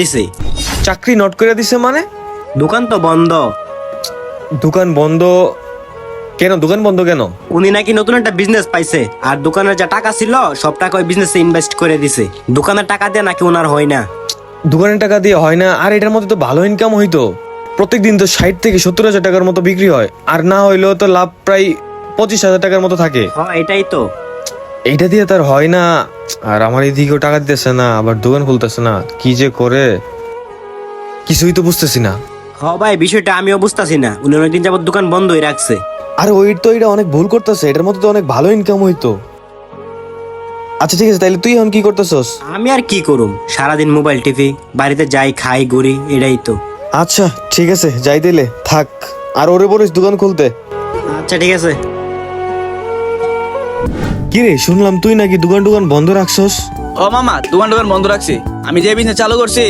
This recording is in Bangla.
দিছে। চাকরি নট করে দিছে মানে? দোকান তো বন্ধ। দোকান বন্ধ কেন? দোকান বন্ধ কেন? উনি নাকি নতুন একটা বিজনেস পাইছে, আর দোকানের যা টাকা ছিল সব টাকা ওই বিজনেসে ইনভেস্ট করে দিছে। দোকানের টাকা দিয়ে নাকি ওনার হয় না। দোকানের টাকা দিয়ে হয় না? আর এটার মধ্যে তো ভালো ইনকাম হইতো। প্রত্যেকদিন তো 60 থেকে 70 হাজার টাকার মতো বিক্রি হয়, আর না হইলেও তো লাভ প্রায় 25 হাজার টাকার মতো থাকে। হ্যাঁ এটাই তো। এইটা দিয়ে তার হয় না। আর আমার এদিকেও টাকা দিতেছে না, আবার দোকান খুলতেছে না, কি যে করে কিছুই তো বুঝতেছি না। ভাই বিষয়টা আমিও বুঝতাছি না, উনি অনেকদিন যাবত দোকান বন্ধই রাখছে। আর ওই তো এটা অনেক ভুল করতেছে, এটার মধ্যে তো অনেক ভালো ইনকাম হইতো। আচ্ছা ঠিক আছে, তাইলে তুই এখন কি করতেছস? আমি আর কি করুম, সারাদিন মোবাইল টিভি, বাড়িতে যাই খাই ঘুরি, এটাই তো। আচ্ছা ঠিক আছে, যাই দিলে থাক। আর ওরে বলিস দোকান খুলতে। আচ্ছা ঠিক আছে। কি রে, শুনলাম তুই নাকি দোকান বন্ধ রাখছস? ও মামা, দোকান বন্ধ রাখছি। আমি যে বিজনেস চালু করছি